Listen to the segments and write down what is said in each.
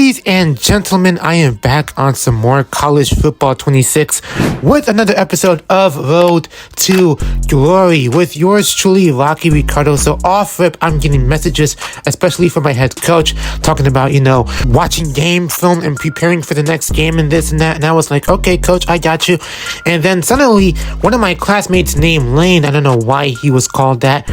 Ladies and gentlemen, I am back on some more College Football 26 with another episode of Road to Glory with yours truly, Rocky Ricardo. So off rip, I'm getting messages, especially from my head coach, talking about, watching game film and preparing for the next game and this and that. And I was like, okay, coach, I got you. And then suddenly, one of my classmates named Lane, I don't know why he was called that,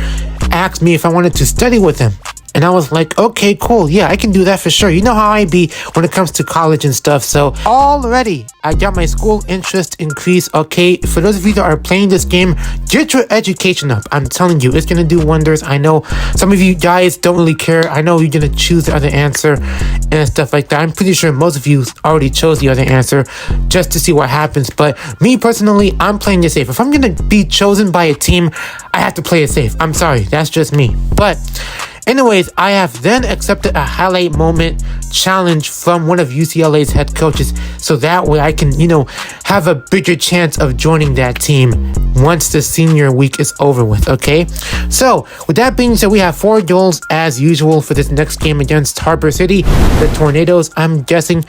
asked me if I wanted to study with him. And I was like, okay, cool. Yeah, I can do that for sure. You know how I be when it comes to college and stuff. So already I got my school interest increased. Okay, for those of you that are playing this game, get your education up. I'm telling you, it's going to do wonders. I know some of you guys don't really care. I know you're going to choose the other answer and stuff like that. I'm pretty sure most of you already chose the other answer just to see what happens. But me personally, I'm playing it safe. If I'm going to be chosen by a team, I have to play it safe. I'm sorry. That's just me. But anyways, I have then accepted a highlight moment challenge from one of UCLA's head coaches, so that way I can, have a bigger chance of joining that team once the senior week is over with, okay? So, with that being said, we have 4 goals as usual for this next game against Harbor City, the Tornadoes. I'm guessing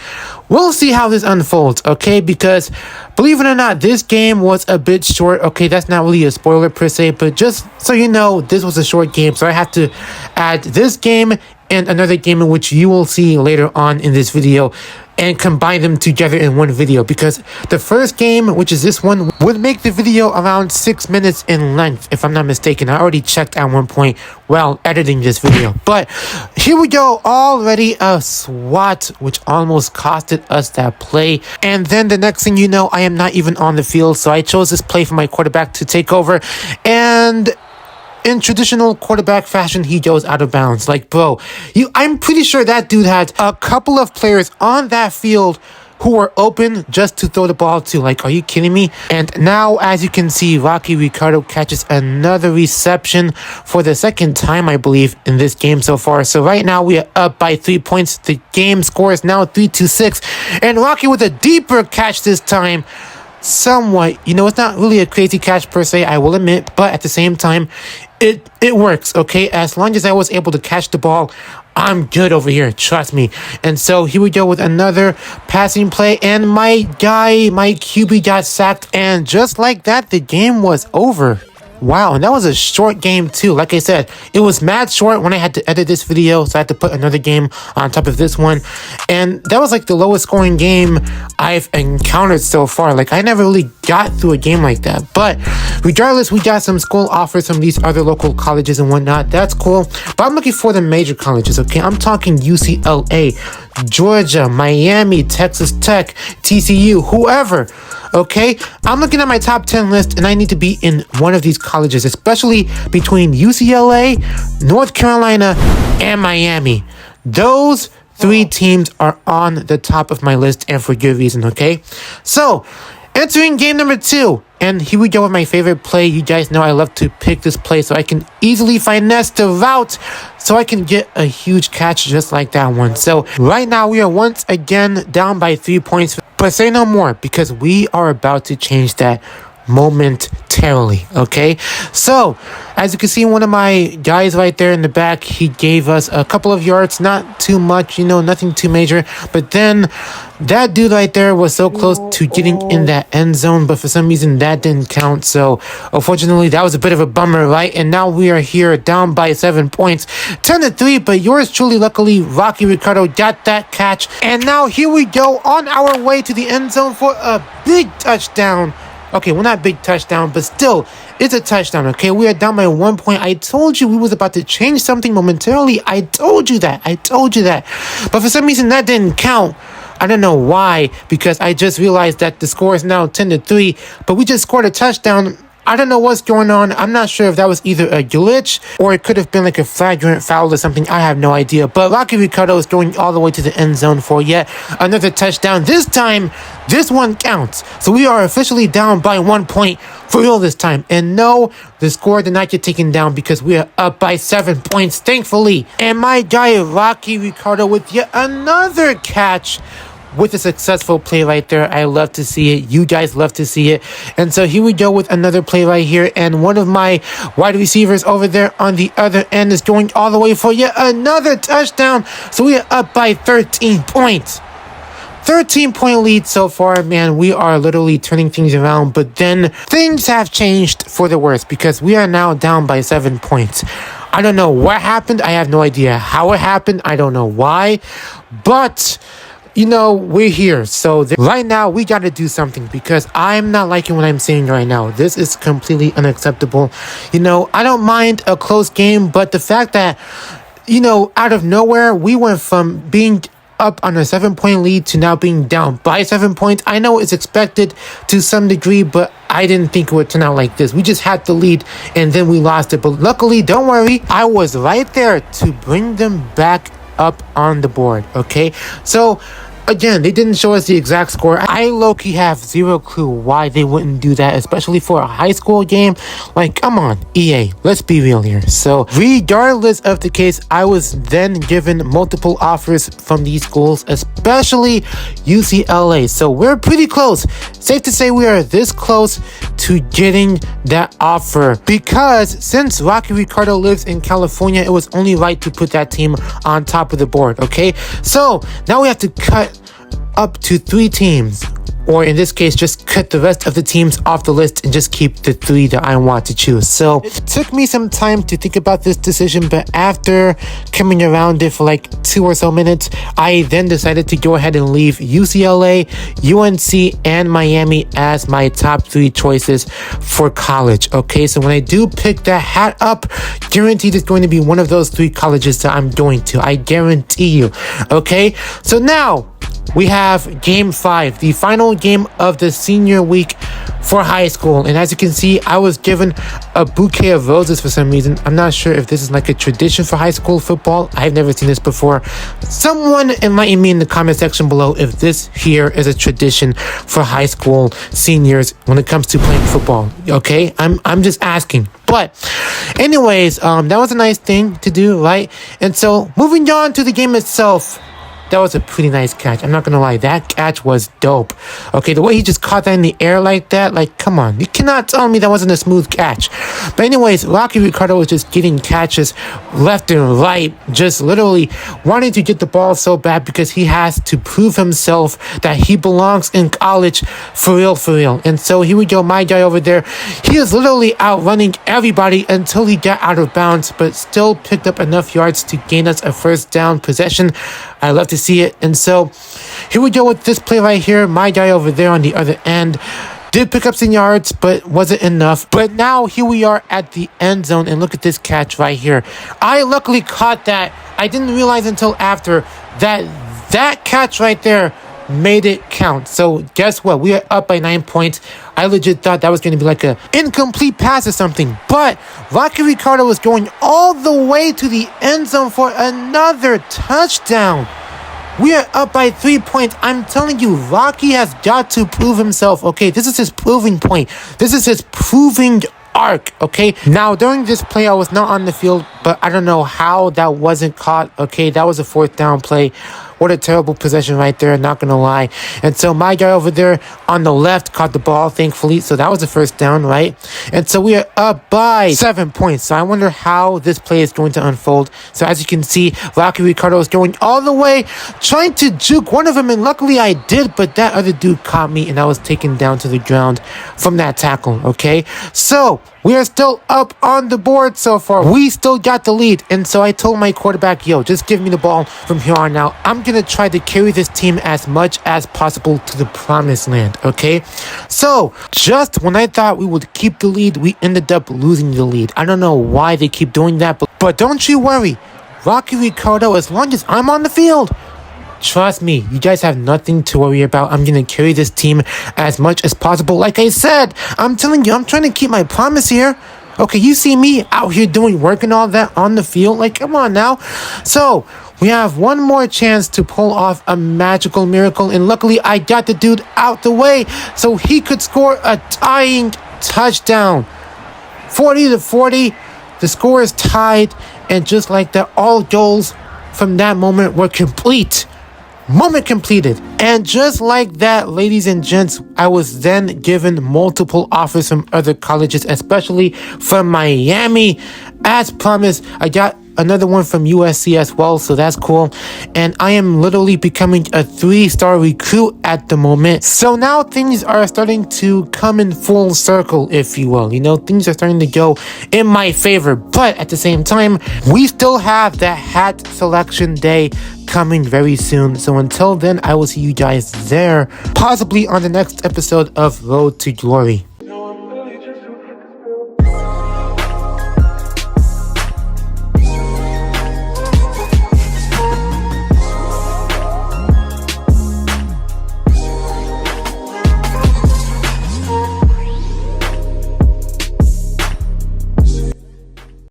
we'll see how this unfolds, okay? Because, believe it or not, this game was a bit short. Okay, that's not really a spoiler per se, but just so you know, this was a short game, so I have to add this game and another game in which you will see later on in this video and combine them together in one video, because the first game, which is this one, would make the video around 6 minutes in length, if I'm not mistaken. I already checked at one point while editing this video. But here we go, already a SWAT, which almost costed us that play. And then the next thing you know, I am not even on the field, so I chose this play for my quarterback to take over, and in traditional quarterback fashion, he goes out of bounds. Like, bro, I'm pretty sure that dude had a couple of players on that field who were open just to throw the ball to. Like, are you kidding me? And now, as you can see, Rocky Ricardo catches another reception for the second time, I believe, in this game so far. So right now, we are up by 3 points. The game score is now 3-6. And Rocky with a deeper catch this time. Somewhat, it's not really a crazy catch per se, I will admit, but at the same time, it works, okay? As long as I was able to catch the ball, I'm good over here, trust me. And so here we go with another passing play, and my QB got sacked, and just like that, the game was over. Wow, and that was a short game too. Like I said, it was mad short when I had to edit this video, so I had to put another game on top of this one. And that was like the lowest scoring game I've encountered so far. Like, I never really got through a game like that. But regardless, we got some school offers from these other local colleges and whatnot. That's cool. But I'm looking for the major colleges, okay? I'm talking UCLA, Georgia, Miami, Texas Tech, TCU, whoever. Okay, I'm looking at my top 10 list, and I need to be in one of these colleges, especially between UCLA, North Carolina, and Miami. Those 3 teams are on the top of my list, and for good reason, okay? So, entering game number 2, and here we go with my favorite play. You guys know I love to pick this play so I can easily finesse the route so I can get a huge catch just like that one. So right now we are once again down by 3 points, but say no more, because we are about to change that momentarily, okay? So, as you can see, one of my guys right there in the back, he gave us a couple of yards, not too much, nothing too major, but then that dude right there was so close to getting in that end zone, but for some reason that didn't count. So unfortunately, that was a bit of a bummer, right? And now we are here down by 7 points, 10-3, but yours truly, luckily, Rocky Ricardo got that catch. And now here we go on our way to the end zone for a big touchdown. Okay, well, not big touchdown, but still, it's a touchdown, okay? We are down by 1 point. I told you we was about to change something momentarily. I told you that. But for some reason, that didn't count. I don't know why, because I just realized that the score is now 10-3, but we just scored a touchdown. I don't know what's going on. I'm not sure if that was either a glitch or it could have been like a flagrant foul or something. I have no idea. But Rocky Ricardo is going all the way to the end zone for yet another touchdown. This time, this one counts. So we are officially down by 1 point for real this time. And no, the score did not get taken down because we are up by 7 points, thankfully. And my guy, Rocky Ricardo, with yet another catch. with a successful play right there. I love to see it. You guys love to see it. And so here we go with another play right here. And one of my wide receivers over there on the other end is going all the way for yet another touchdown. So we are up by 13 points. 13-point lead so far, man. We are literally turning things around, but then things have changed for the worse because we are now down by 7 points. I don't know what happened. I have no idea how it happened. I don't know why, but we're here. So right now we got to do something because I'm not liking what I'm seeing right now. This is completely unacceptable. I don't mind a close game, but the fact that, out of nowhere, we went from being up on a 7-point lead to now being down by 7 points. I know it's expected to some degree, but I didn't think it would turn out like this. We just had the lead and then we lost it. But luckily, don't worry, I was right there to bring them back up on the board. Okay, so again, they didn't show us the exact score. I low-key have zero clue why they wouldn't do that, especially for a high school game. Like, come on, EA, let's be real here. So regardless of the case, I was then given multiple offers from these schools, especially UCLA. So we're pretty close. Safe to say we are this close to getting that offer because since Rocky Ricardo lives in California, it was only right to put that team on top of the board. Okay, so now we have to cut up to 3 teams, or in this case, just cut the rest of the teams off the list and just keep the 3 that I want to choose. So it took me some time to think about this decision, but after coming around it for like 2 or so minutes, I then decided to go ahead and leave UCLA, UNC, and Miami as my top 3 choices for college. Okay, so when I do pick that hat up, guaranteed it's going to be one of those 3 colleges that I'm going to. I guarantee you. Okay, so now we have game 5, the final game of the senior week for high school. And as you can see, I was given a bouquet of roses for some reason. I'm not sure if this is like a tradition for high school football. I've never seen this before. Someone enlighten me in the comment section below if this here is a tradition for high school seniors when it comes to playing football. Okay, I'm just asking. But anyways, that was a nice thing to do, right? And so moving on to the game itself. That was a pretty nice catch. I'm not gonna lie, that catch was dope. Okay, the way he just caught that in the air like that, like, come on. You cannot tell me that wasn't a smooth catch. But anyways, Rocky Ricardo was just getting catches left and right, just literally wanting to get the ball so bad because he has to prove himself that he belongs in college for real, for real. And so here we go, my guy over there. He is literally outrunning everybody until he got out of bounds, but still picked up enough yards to gain us a first down possession. I love to see it. And so here we go with this play right here. My guy over there on the other end did pick up some yards, but wasn't enough. But now here we are at the end zone, and look at this catch right here. I luckily caught that. I didn't realize until after that catch right there made it count. So guess what? We are up by 9 points. I legit thought that was going to be like a incomplete pass or something. But Rocky Ricardo was going all the way to the end zone for another touchdown. We are up by 3 points. I'm telling you, Rocky has got to prove himself. Okay, this is his proving point. This is his proving arc. Okay, now during this play, I was not on the field, but I don't know how that wasn't caught. Okay, that was a 4th down play. What a terrible possession right there, not gonna lie. And so my guy over there on the left caught the ball, thankfully. So that was a first down, right? And so we are up by 7 points. So I wonder how this play is going to unfold. So as you can see, Rocky Ricardo is going all the way, trying to juke one of them. And luckily I did, but that other dude caught me and I was taken down to the ground from that tackle, okay? So we are still up on the board so far. We still got the lead. And so I told my quarterback, yo, just give me the ball from here on out. I'm going to try to carry this team as much as possible to the promised land, okay? So just when I thought we would keep the lead, we ended up losing the lead. I don't know why they keep doing that, but don't you worry. Rocky Ricardo, as long as I'm on the field, trust me, you guys have nothing to worry about. I'm going to carry this team as much as possible. Like I said, I'm telling you, I'm trying to keep my promise here. Okay, you see me out here doing work and all that on the field. Like, come on now. So we have one more chance to pull off a magical miracle. And luckily, I got the dude out the way so he could score a tying touchdown. 40-40. The score is tied. And just like that, all goals from that moment were complete. Moment completed. And just like that, ladies and gents, I was then given multiple offers from other colleges, especially from Miami. As promised, I got another one from USC as well, so that's cool. And I am literally becoming a 3-star recruit at the moment. So now things are starting to come in full circle, if you will. You know, things are starting to go in my favor. But at the same time, we still have that hat selection day coming very soon. So until then, I will see you guys there, possibly on the next episode of Road to Glory.